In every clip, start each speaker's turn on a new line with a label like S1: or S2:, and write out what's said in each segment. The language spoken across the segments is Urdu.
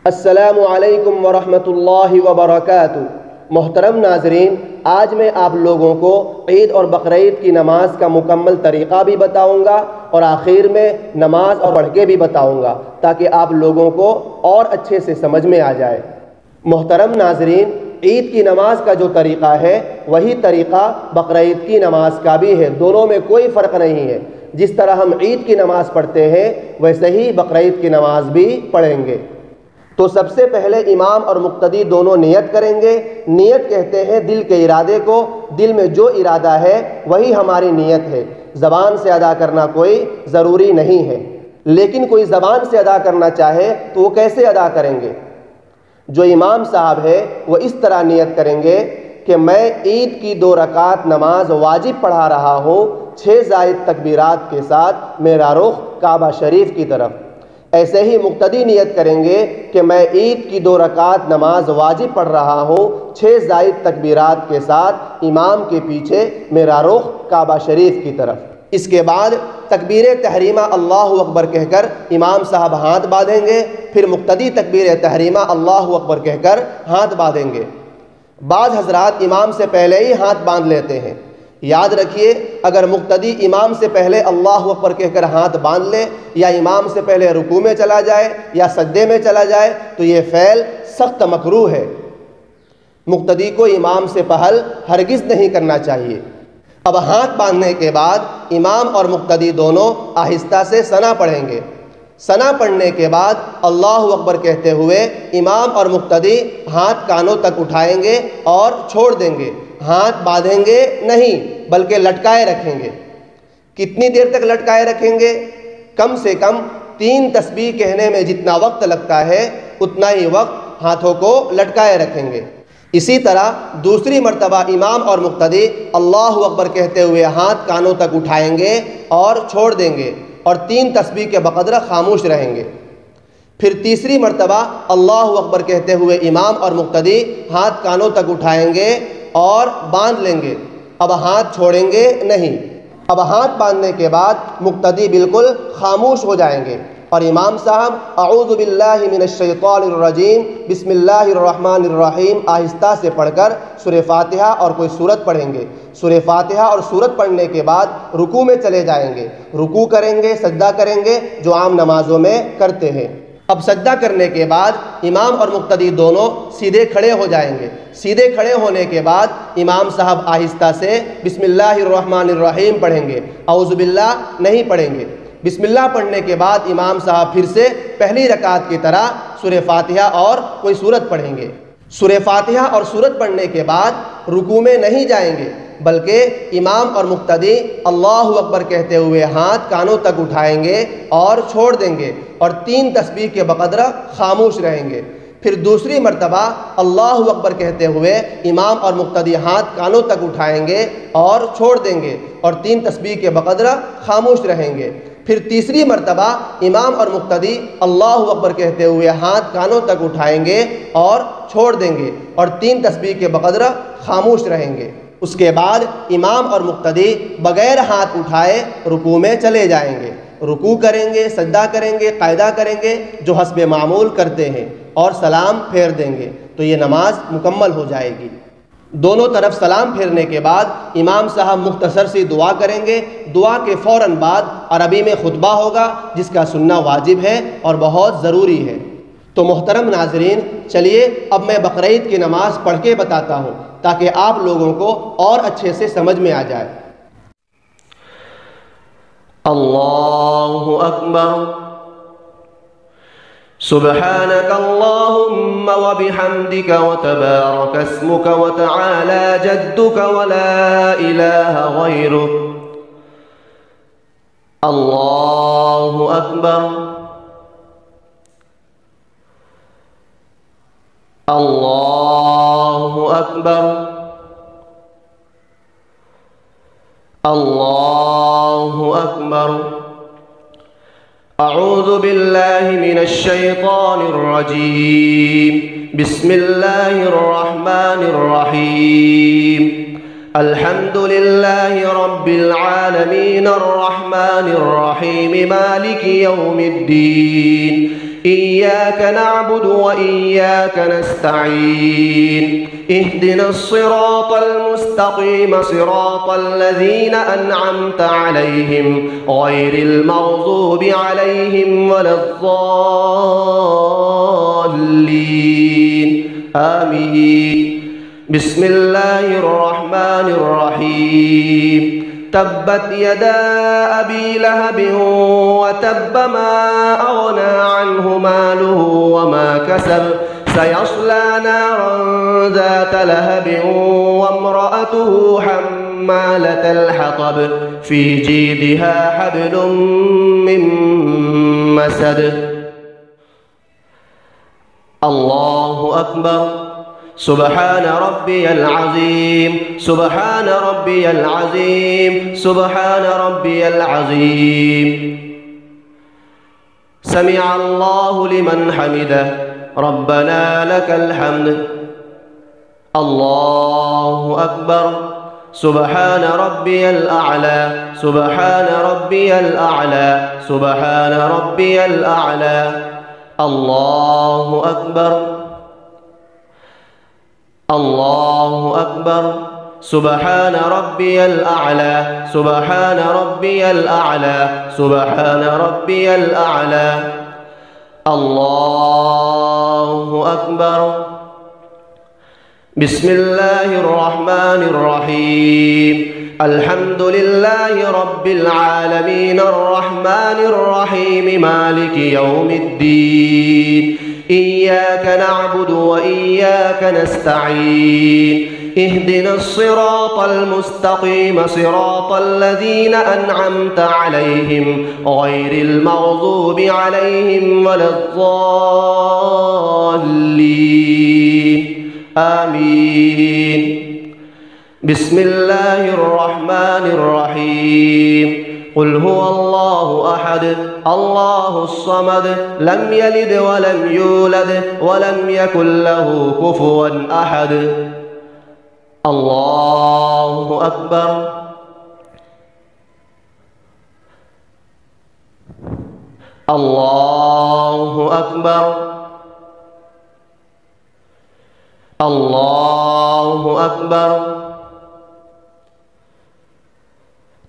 S1: السلام علیکم ورحمۃ اللہ وبرکاتہ۔ محترم ناظرین، آج میں آپ لوگوں کو عید اور بقرعید کی نماز کا مکمل طریقہ بھی بتاؤں گا اور آخر میں نماز اور پڑھ کے بھی بتاؤں گا تاکہ آپ لوگوں کو اور اچھے سے سمجھ میں آ جائے۔ محترم ناظرین، عید کی نماز کا جو طریقہ ہے وہی طریقہ بقرعید کی نماز کا بھی ہے، دونوں میں کوئی فرق نہیں ہے۔ جس طرح ہم عید کی نماز پڑھتے ہیں ویسے ہی بقرعید کی نماز بھی پڑھیں گے۔ تو سب سے پہلے امام اور مقتدی دونوں نیت کریں گے۔ نیت کہتے ہیں دل کے ارادے کو، دل میں جو ارادہ ہے وہی ہماری نیت ہے، زبان سے ادا کرنا کوئی ضروری نہیں ہے۔ لیکن کوئی زبان سے ادا کرنا چاہے تو وہ کیسے ادا کریں گے؟ جو امام صاحب ہے وہ اس طرح نیت کریں گے کہ میں عید کی 2 رکعت نماز واجب پڑھا رہا ہوں 6 زائد تکبیرات کے ساتھ، میرا رخ کعبہ شریف کی طرف۔ ایسے ہی مقتدی نیت کریں گے کہ میں عید کی 2 رکعت نماز واجب پڑھ رہا ہوں 6 زائد تکبیرات کے ساتھ، امام کے پیچھے، میرا رخ کعبہ شریف کی طرف۔ اس کے بعد تکبیر تحریمہ اللہ اکبر کہہ کر امام صاحب ہاتھ باندھیں گے، پھر مقتدی تکبیر تحریمہ اللہ اکبر کہہ کر ہاتھ باندھیں گے۔ بعض حضرات امام سے پہلے ہی ہاتھ باندھ لیتے ہیں۔ یاد رکھیے، اگر مقتدی امام سے پہلے اللہ اکبر کہہ کر ہاتھ باندھ لے یا امام سے پہلے رکوع میں چلا جائے یا سجدے میں چلا جائے تو یہ فعل سخت مکروہ ہے۔ مقتدی کو امام سے پہل ہرگز نہیں کرنا چاہیے۔ اب ہاتھ باندھنے کے بعد امام اور مقتدی دونوں آہستہ سے ثنا پڑھیں گے۔ ثنا پڑھنے کے بعد اللہ اکبر کہتے ہوئے امام اور مقتدی ہاتھ کانوں تک اٹھائیں گے اور چھوڑ دیں گے، ہاتھ باندھیں گے نہیں بلکہ لٹکائے رکھیں گے۔ کتنی دیر تک لٹکائے رکھیں گے؟ کم سے کم 3 تسبیح کہنے میں جتنا وقت لگتا ہے اتنا ہی وقت ہاتھوں کو لٹکائے رکھیں گے۔ اسی طرح دوسری مرتبہ امام اور مقتدی اللہ اکبر کہتے ہوئے ہاتھ کانوں تک اٹھائیں گے اور چھوڑ دیں گے اور 3 تسبیح کے بقدر خاموش رہیں گے۔ پھر تیسری مرتبہ اللہ اکبر کہتے ہوئے امام اور مقتدی ہاتھ کانوں تک اٹھائیں گے اور باندھ لیں گے، اب ہاتھ چھوڑیں گے نہیں۔ اب ہاتھ باندھنے کے بعد مقتدی بالکل خاموش ہو جائیں گے اور امام صاحب اعوذ باللہ من الشیطان الرجیم بسم اللہ الرحمن الرحیم آہستہ سے پڑھ کر سورہ فاتحہ اور کوئی سورت پڑھیں گے۔ سورہ فاتحہ اور سورت پڑھنے کے بعد رکوع میں چلے جائیں گے، رکوع کریں گے، سجدہ کریں گے جو عام نمازوں میں کرتے ہیں۔ اب سجدہ کرنے کے بعد امام اور مقتدی دونوں سیدھے کھڑے ہو جائیں گے۔ سیدھے کھڑے ہونے کے بعد امام صاحب آہستہ سے بسم اللہ الرحمن الرحیم پڑھیں گے، اعوذ باللہ نہیں پڑھیں گے۔ بسم اللہ پڑھنے کے بعد امام صاحب پھر سے پہلی رکعت کی طرح سورہ فاتحہ اور کوئی سورت پڑھیں گے۔ سورہ فاتحہ اور سورت پڑھنے کے بعد رکوع میں نہیں جائیں گے بلکہ امام اور مقتدی اللہ اکبر کہتے ہوئے ہاتھ کانوں تک اٹھائیں گے اور چھوڑ دیں گے اور 3 تسبیح کے بقدر خاموش رہیں گے۔ پھر دوسری مرتبہ اللہ اکبر کہتے ہوئے امام اور مقتدی ہاتھ کانوں تک اٹھائیں گے اور چھوڑ دیں گے اور 3 تسبیح کے بقدر خاموش رہیں گے۔ پھر تیسری مرتبہ امام اور مقتدی اللہ اکبر کہتے ہوئے ہاتھ کانوں تک اٹھائیں گے اور چھوڑ دیں گے اور 3 تسبیح کے بقدر خاموش رہیں گے۔ اس کے بعد امام اور مقتدی بغیر ہاتھ اٹھائے رکوع میں چلے جائیں گے، رکوع کریں گے، سجدہ کریں گے، قاعدہ کریں گے جو حسب معمول کرتے ہیں اور سلام پھیر دیں گے تو یہ نماز مکمل ہو جائے گی۔ دونوں طرف سلام پھیرنے کے بعد امام صاحب مختصر سی دعا کریں گے۔ دعا کے فوراً بعد عربی میں خطبہ ہوگا جس کا سننا واجب ہے اور بہت ضروری ہے۔ تو محترم ناظرین، چلیے اب میں بقرعید کی نماز پڑھ کے بتاتا ہوں تاکہ آپ لوگوں کو اور اچھے سے سمجھ میں آ جائے۔
S2: اللہ اکبر، سبحانك اللهم وبحمدك وتبارك اسمك وتعالى جدك ولا إله غيرك، الله أكبر، الله أكبر، الله أكبر۔ أعوذ بالله من الشيطان الرجيم، بسم الله الرحمن الرحيم، الحمد لله رب العالمين الرحمن الرحيم مالك يوم الدين، إياك نعبد وإياك نستعين اهدنا الصراط المستقيم صراط الذين أنعمت عليهم غير المغضوب عليهم ولا الضالين آمين. بسم الله الرحمن الرحيم. تبت يدا أبي لهب وتب ما أغنى عنه ماله وما كسب سيصلى نارا ذات لهب وامرأته حمالة الحطب في جيدها حبل من مسد. الله أكبر. سبحان ربي العظيم سبحان ربي العظيم سبحان ربي العظيم. سمع الله لمن حمده ربنا لك الحمد. الله أكبر. سبحان ربي الأعلى سبحان ربي الأعلى سبحان ربي الأعلى. الله أكبر. الله أكبر. سبحان ربي الأعلى سبحان ربي الأعلى سبحان ربي الأعلى. الله أكبر. بسم الله الرحمن الرحيم. الحمد لله رب العالمين الرحمن الرحيم مالك يوم الدين. إياك نعبد وإياك نستعين اهدنا الصراط المستقيم صراط الذين أنعمت عليهم غير المغضوب عليهم ولا الضالين آمين. بسم الله الرحمن الرحيم. قل هو الله أحد الله الصمد لم يلد ولم يولد ولم يكن له كفوا أحد. الله أكبر. الله أكبر. الله أكبر.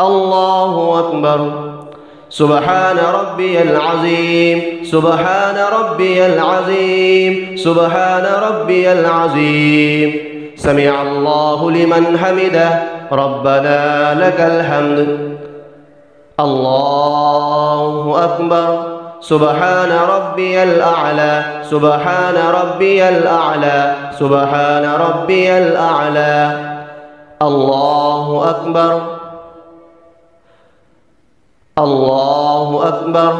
S2: الله أكبر. سبحان ربي العظيم سبحان ربي العظيم سبحان ربي العظيم. سمع الله لمن حمده ربنا لك الحمد. الله أكبر. سبحان ربي الأعلى سبحان ربي الأعلى سبحان ربي الأعلى. الله أكبر. الله أكبر.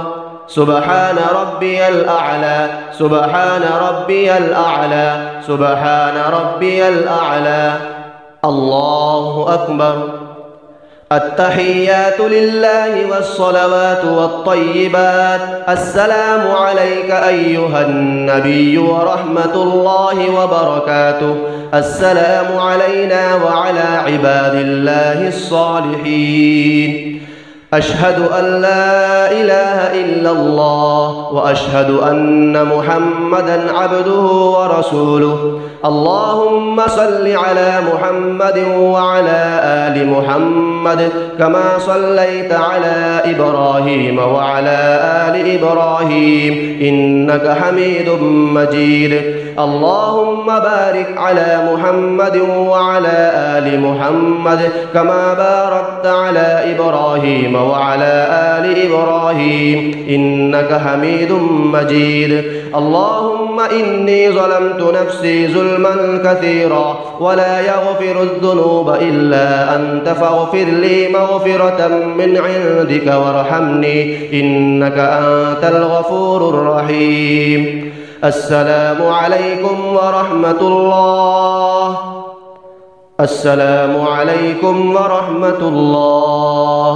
S2: سبحان ربي الأعلى سبحان ربي الأعلى سبحان ربي الأعلى. الله أكبر. التحيات لله والصلوات والطيبات. السلام عليك أيها النبي ورحمة الله وبركاته. السلام علينا وعلى عباد الله الصالحين. أشهد أن لا إله إلا الله وأشهد أن محمدًا عبده ورسوله. اللهم صل على محمد وعلى آل محمد كما صليت على إبراهيم وعلى آل إبراهيم إنك حميد مجيد. اللهم بارك على محمد وعلى آل محمد كما باركت على إبراهيم وعلى آل إبراهيم إنك حميد مجيد. اللهم إني ظلمت نفسي ظلما كثيرا ولا يغفر الذنوب إلا أنت فاغفر لي مغفرة من عندك وارحمني إنك أنت الغفور الرحيم. السلام عليكم ورحمة الله. السلام عليكم ورحمة الله.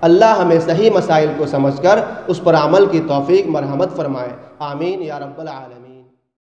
S1: اللہ ہمیں صحیح مسائل کو سمجھ کر اس پر عمل کی توفیق مرحمت فرمائے، آمین یا رب العالمین۔